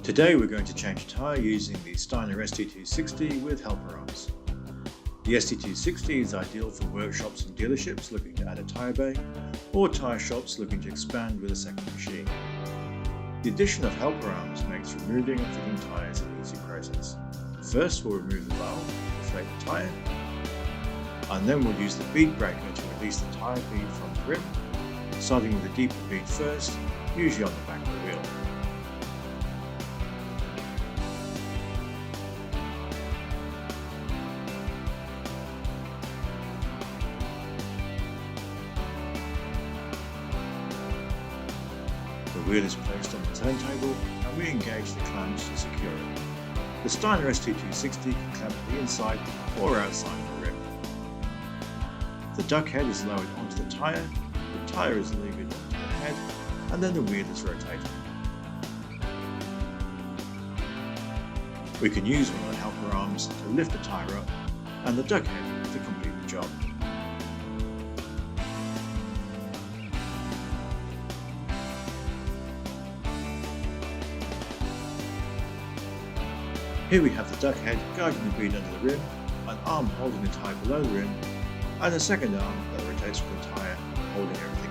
Today we're going to change a tyre using the Steiner ST260 with helper arms. The ST260 is ideal for workshops and dealerships looking to add a tyre bay, or tyre shops looking to expand with a second machine. The addition of helper arms makes removing and fitting tyres an easy process. First we'll remove the valve to deflate the tyre, and then we'll use the bead breaker to release the tyre bead from the rim, starting with the deeper bead first, usually on the back of the wheel. The wheel is placed on the turntable and we engage the clamps to secure it. The Steiner ST260 can clamp to the inside or outside of the rim. The duck head is lowered onto the tyre is levered onto the head, and then the wheel is rotated. We can use one of the helper arms to lift the tyre up and the duck head to complete the job. Here we have the duck head guiding the bead under the rim, an arm holding the tyre below the rim, and a second arm that rotates with the tyre holding everything